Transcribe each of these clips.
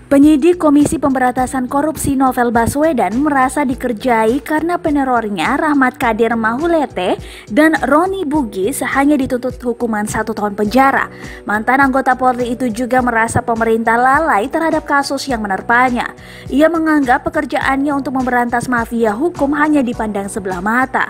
Penyidik Komisi Pemberantasan Korupsi Novel Baswedan merasa dikerjai karena penerornya Rahmat Kadir Mahulete dan Roni Bugis hanya dituntut hukuman 1 tahun penjara. Mantan anggota Polri itu juga merasa pemerintah lalai terhadap kasus yang menerpanya. Ia menganggap pekerjaannya untuk memberantas mafia hukum hanya dipandang sebelah mata.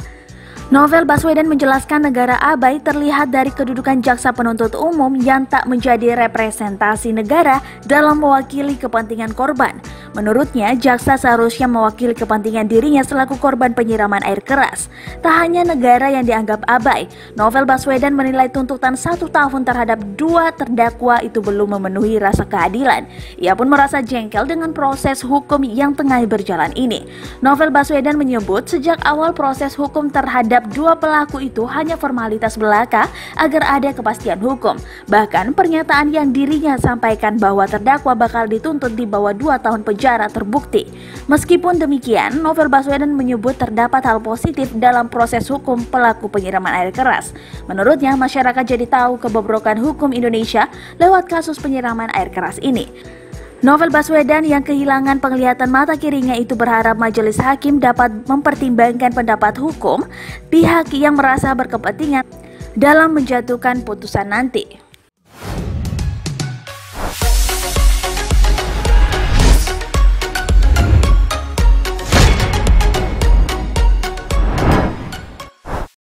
Novel Baswedan menjelaskan negara abai terlihat dari kedudukan jaksa penuntut umum yang tak menjadi representasi negara dalam mewakili kepentingan korban. Menurutnya, jaksa seharusnya mewakili kepentingan dirinya selaku korban penyiraman air keras. Tak hanya negara yang dianggap abai, Novel Baswedan menilai tuntutan 1 tahun terhadap 2 terdakwa itu belum memenuhi rasa keadilan. Ia pun merasa jengkel dengan proses hukum yang tengah berjalan ini. Novel Baswedan menyebut sejak awal proses hukum terhadap 2 pelaku itu hanya formalitas belaka agar ada kepastian hukum. Bahkan pernyataan yang dirinya sampaikan bahwa terdakwa bakal dituntut di bawah 2 tahun penjara terbukti. Meskipun demikian, Novel Baswedan menyebut terdapat hal positif dalam proses hukum pelaku penyiraman air keras. Menurutnya, masyarakat jadi tahu kebobrokan hukum Indonesia lewat kasus penyiraman air keras ini. Novel Baswedan yang kehilangan penglihatan mata kirinya itu berharap majelis hakim dapat mempertimbangkan pendapat hukum pihak yang merasa berkepentingan dalam menjatuhkan putusan nanti.